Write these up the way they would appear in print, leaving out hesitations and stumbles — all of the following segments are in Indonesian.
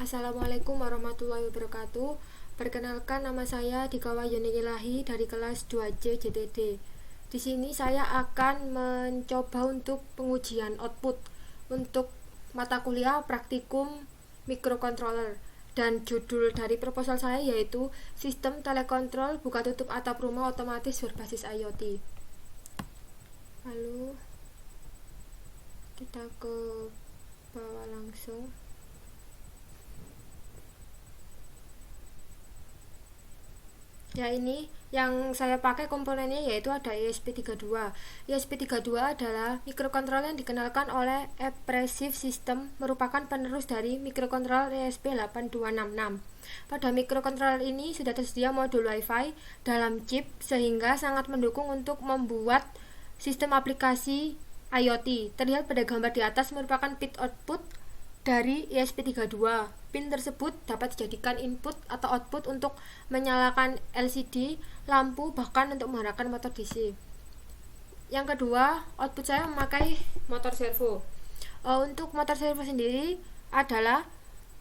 Assalamualaikum warahmatullahi wabarakatuh. Perkenalkan, nama saya Dikawa Yunikilahi dari kelas 2C JTD. Di sini saya akan mencoba untuk pengujian output untuk mata kuliah praktikum microcontroller, dan judul dari proposal saya yaitu Sistem Telekontrol Buka Tutup Atap Rumah Otomatis Berbasis IoT. Lalu kita ke bawah langsung. Ya, ini yang saya pakai komponennya yaitu ada ESP32. ESP32 adalah mikrokontroler yang dikenalkan oleh Empressive System, merupakan penerus dari mikrokontroler ESP8266. Pada mikrokontroler ini sudah tersedia modul Wi-Fi dalam chip sehingga sangat mendukung untuk membuat sistem aplikasi IoT. Terlihat pada gambar di atas merupakan pin output dari ESP32. Pin tersebut dapat dijadikan input atau output untuk menyalakan LCD, lampu, bahkan untuk menggerakkan motor DC. Yang kedua, output saya memakai motor servo. Untuk motor servo sendiri adalah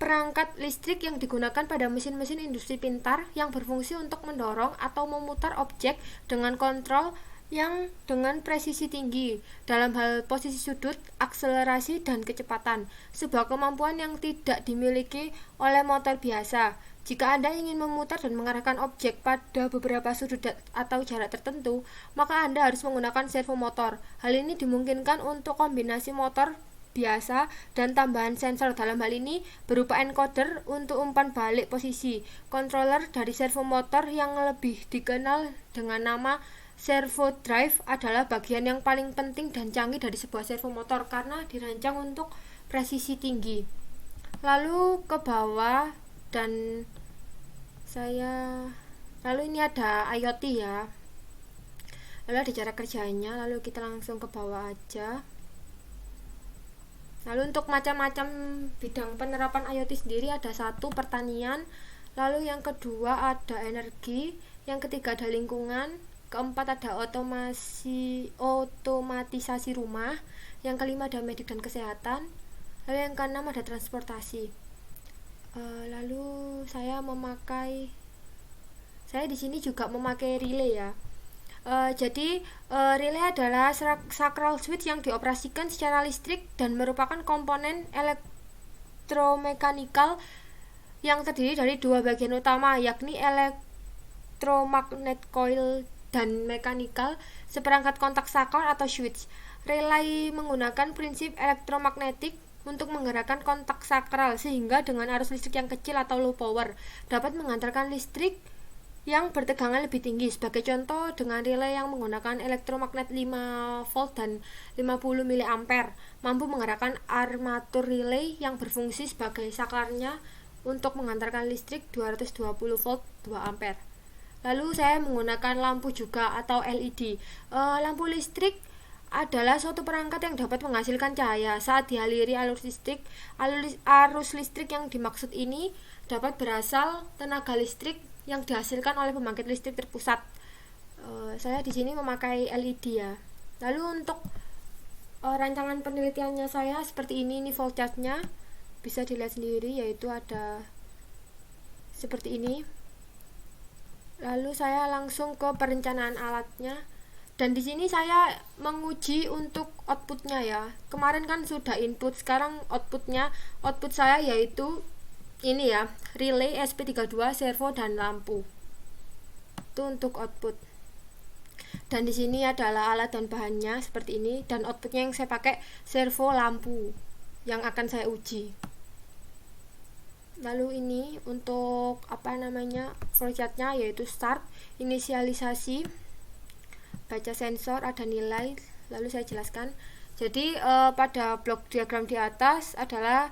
perangkat listrik yang digunakan pada mesin-mesin industri pintar yang berfungsi untuk mendorong atau memutar objek dengan kontrol yang dengan presisi tinggi dalam hal posisi sudut, akselerasi, dan kecepatan, sebuah kemampuan yang tidak dimiliki oleh motor biasa. Jika Anda ingin memutar dan mengarahkan objek pada beberapa sudut atau jarak tertentu, maka Anda harus menggunakan servo motor. Hal ini dimungkinkan untuk kombinasi motor biasa dan tambahan sensor. Dalam hal ini berupa encoder untuk umpan balik posisi. Controller dari servo motor yang lebih dikenal dengan nama servo drive adalah bagian yang paling penting dan canggih dari sebuah servo motor karena dirancang untuk presisi tinggi. Lalu ke bawah lalu ini ada IoT ya. Lalu ada cara kerjanya, lalu kita langsung ke bawah aja. Lalu untuk macam-macam bidang penerapan IoT sendiri ada satu, pertanian, lalu yang kedua ada energi, yang ketiga ada lingkungan, keempat ada otomatisasi rumah, yang kelima ada medik dan kesehatan, lalu yang keenam ada transportasi. Lalu saya di sini juga memakai relay ya. Jadi relay adalah sakral switch yang dioperasikan secara listrik dan merupakan komponen elektromekanikal yang terdiri dari dua bagian utama, yakni elektromagnet coil dan mekanikal, seperangkat kontak saklar atau switch. Relay menggunakan prinsip elektromagnetik untuk menggerakkan kontak sakral sehingga dengan arus listrik yang kecil atau low power dapat mengantarkan listrik yang bertegangan lebih tinggi. Sebagai contoh, dengan relay yang menggunakan elektromagnet 5 volt dan 50 mA mampu menggerakkan armatur relay yang berfungsi sebagai saklarnya untuk mengantarkan listrik 220 volt 2 ampere. Lalu saya menggunakan lampu juga atau LED. Lampu listrik adalah suatu perangkat yang dapat menghasilkan cahaya saat dialiri arus listrik. Arus listrik yang dimaksud ini dapat berasal tenaga listrik yang dihasilkan oleh pembangkit listrik terpusat. Saya di sini memakai LED ya. Lalu untuk rancangan penelitiannya saya seperti ini flowchart-nya bisa dilihat sendiri, yaitu ada seperti ini. Lalu saya langsung ke perencanaan alatnya, dan di sini saya menguji untuk outputnya ya. Kemarin kan sudah input, sekarang output saya yaitu ini ya, relay SP32, servo, dan lampu. Itu untuk output. Dan di sini adalah alat dan bahannya seperti ini, dan outputnya yang saya pakai servo lampu yang akan saya uji. Lalu ini untuk flowchartnya yaitu start, inisialisasi, baca sensor, ada nilai, lalu saya jelaskan. Jadi pada blok diagram di atas adalah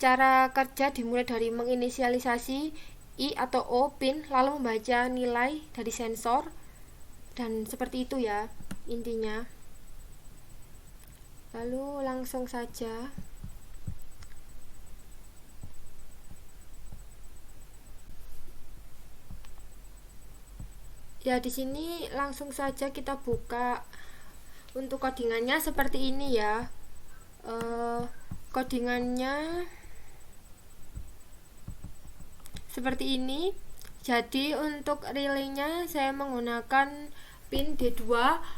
cara kerja dimulai dari menginisialisasi I atau O pin, lalu membaca nilai dari sensor, dan seperti itu ya intinya. Lalu langsung saja. Ya, di sini langsung saja kita buka. Untuk codingannya seperti ini ya. Codingannya seperti ini. Jadi untuk relaynya saya menggunakan pin D2,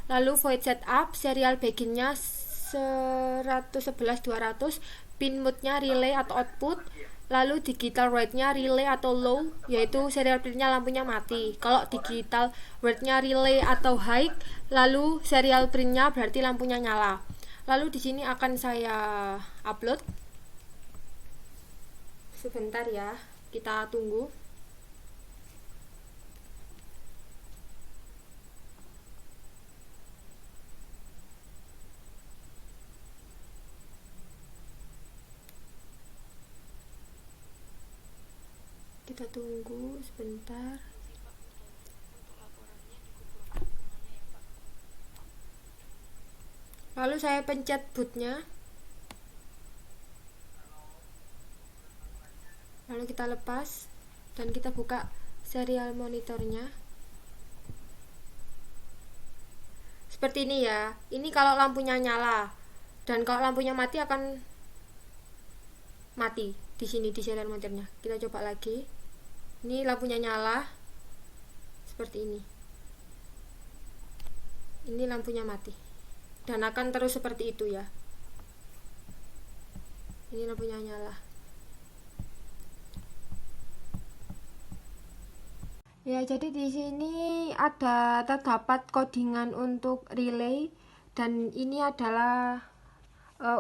lalu void setup, serial beginnya 111.200, pin mode-nya relay atau output, lalu digital rate-nya relay atau low, yaitu serial print-nya lampunya mati. Kalau digital rate-nya relay atau high, lalu serial print-nya berarti lampunya nyala. Lalu di sini akan saya upload. Sebentar ya, kita tunggu. Kita tunggu sebentar. Lalu saya pencet bootnya. Lalu kita lepas dan kita buka serial monitornya. Seperti ini ya. Ini kalau lampunya nyala. Dan kalau lampunya mati akan mati di sini di serial monitornya. Kita coba lagi. Ini lampunya nyala. Seperti ini. Ini lampunya mati. Dan akan terus seperti itu ya. Ini lampunya nyala. Ya, jadi di sini terdapat codingan untuk relay dan ini adalah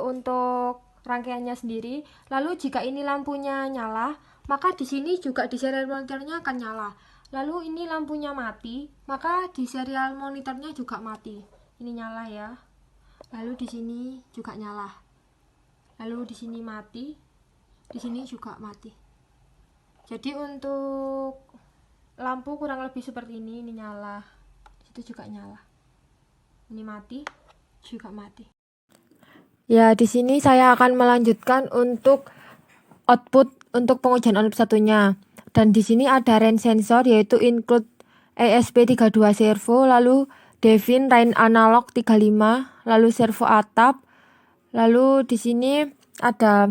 untuk rangkaiannya sendiri. Lalu jika ini lampunya nyala, maka di sini juga di serial monitornya akan nyala. Lalu ini lampunya mati, maka di serial monitornya juga mati. Ini nyala ya. Lalu di sini juga nyala. Lalu di sini mati. Di sini juga mati. Jadi untuk lampu kurang lebih seperti ini nyala. Di situ juga nyala. Ini mati, juga mati. Ya, di sini saya akan melanjutkan untuk output untuk pengujian output satunya. Dan di sini ada range sensor yaitu include ESP32 servo, lalu Devin rain analog 35, lalu servo atap, lalu di sini ada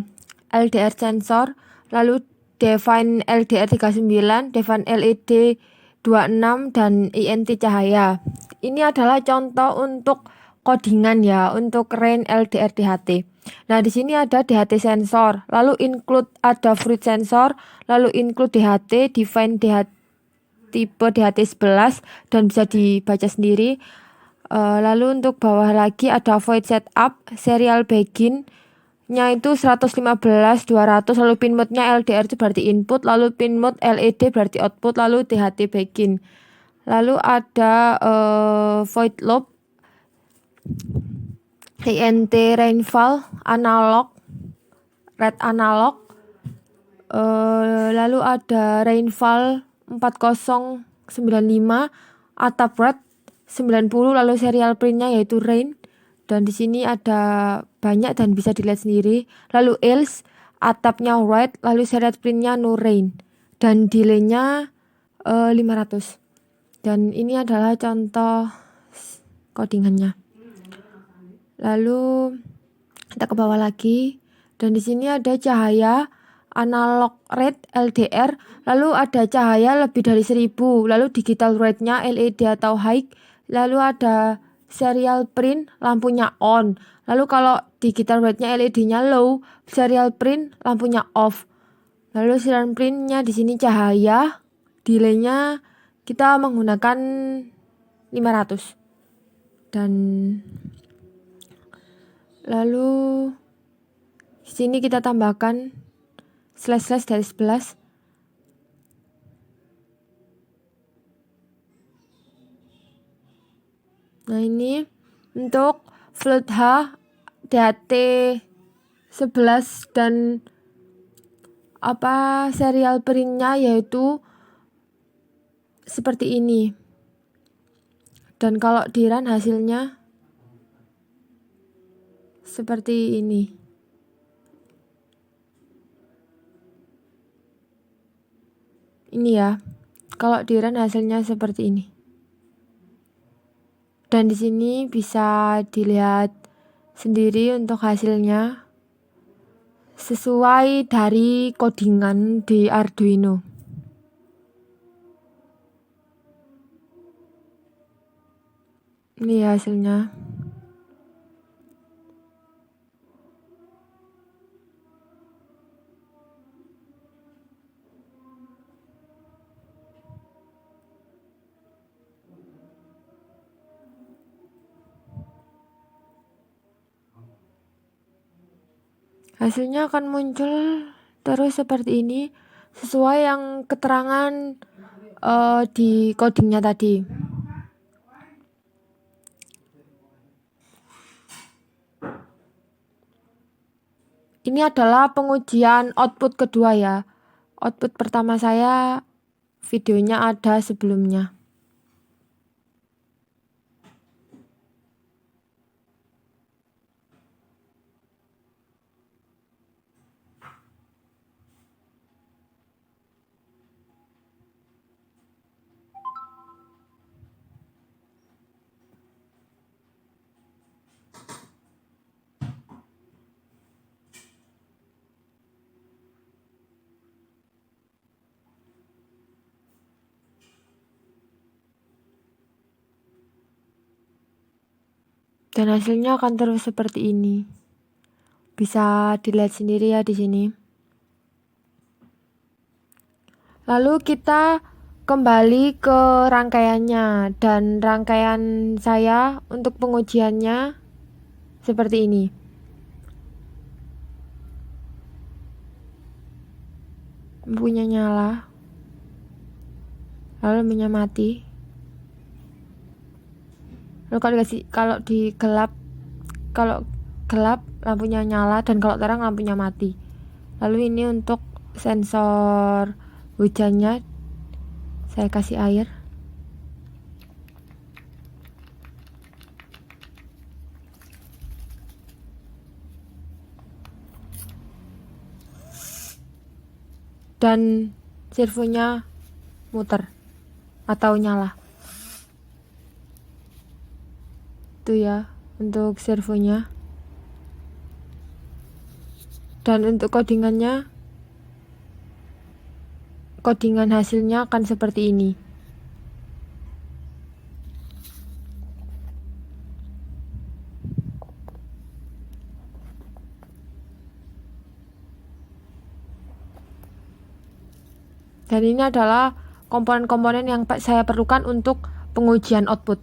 LDR sensor, lalu Devine LDR 39, Devine LED 26 dan INT cahaya. Ini adalah contoh untuk codingan ya, untuk rain LDR DHT. Nah, di sini ada DHT sensor, lalu include ada fruit sensor, lalu include DHT, define DHT tipe DHT 11 dan bisa dibaca sendiri. Lalu untuk bawah lagi ada void setup, serial begin nya itu 115.200, lalu pin mode-nya LDR itu berarti input, lalu pin mode LED berarti output, lalu DHT begin. Lalu ada void loop, INT rainfall analog, red analog, lalu ada rainfall 4095, atap red 90, lalu serial print-nya yaitu rain. Dan di sini ada banyak dan bisa dilihat sendiri. Lalu else, atapnya white, lalu serial print-nya no rain. Dan delay-nya 500. Dan ini adalah contoh codingannya. Lalu kita ke bawah lagi. Dan di sini ada cahaya analog rate LDR, lalu ada cahaya lebih dari 1000, lalu digital rate-nya LED atau high, lalu ada serial print lampunya on, lalu kalau digital rate-nya LED-nya low, serial print lampunya off. Lalu serial print-nya di sini cahaya, delay-nya kita menggunakan 500. Dan lalu di sini kita tambahkan slash dari 11. Nah, ini untuk float H, DHT 11 dan serial print-nya yaitu seperti ini. Dan kalau di run hasilnya seperti ini. Ini ya. Kalau di run hasilnya seperti ini. Dan di sini bisa dilihat sendiri untuk hasilnya sesuai dari codingan di Arduino. Ini hasilnya. Hasilnya akan muncul terus seperti ini sesuai yang keterangan di codingnya tadi. Ini adalah pengujian output kedua ya. Output pertama saya videonya ada sebelumnya. Dan hasilnya akan terus seperti ini. Bisa dilihat sendiri ya di sini. Lalu kita kembali ke rangkaiannya, dan rangkaian saya untuk pengujiannya seperti ini. Lampunya nyala, lalu lampunya mati. Lalu kalau gelap lampunya nyala, dan kalau terang lampunya mati. Lalu ini untuk sensor hujannya, saya kasih air. Dan servonya muter atau nyala. Itu ya untuk servonya. Dan untuk codingan hasilnya akan seperti ini. Dan ini adalah komponen-komponen yang saya perlukan untuk pengujian output.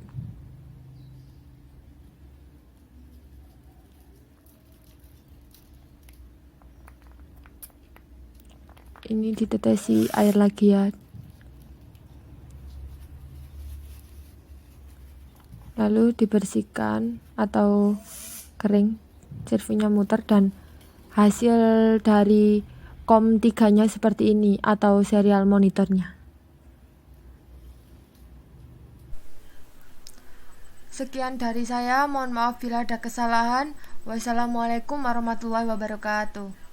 Ini ditetesi air lagi ya. Lalu dibersihkan atau kering, servonya muter, dan hasil dari COM 3-nya seperti ini atau serial monitornya. Sekian dari saya, mohon maaf bila ada kesalahan. Wassalamualaikum warahmatullahi wabarakatuh.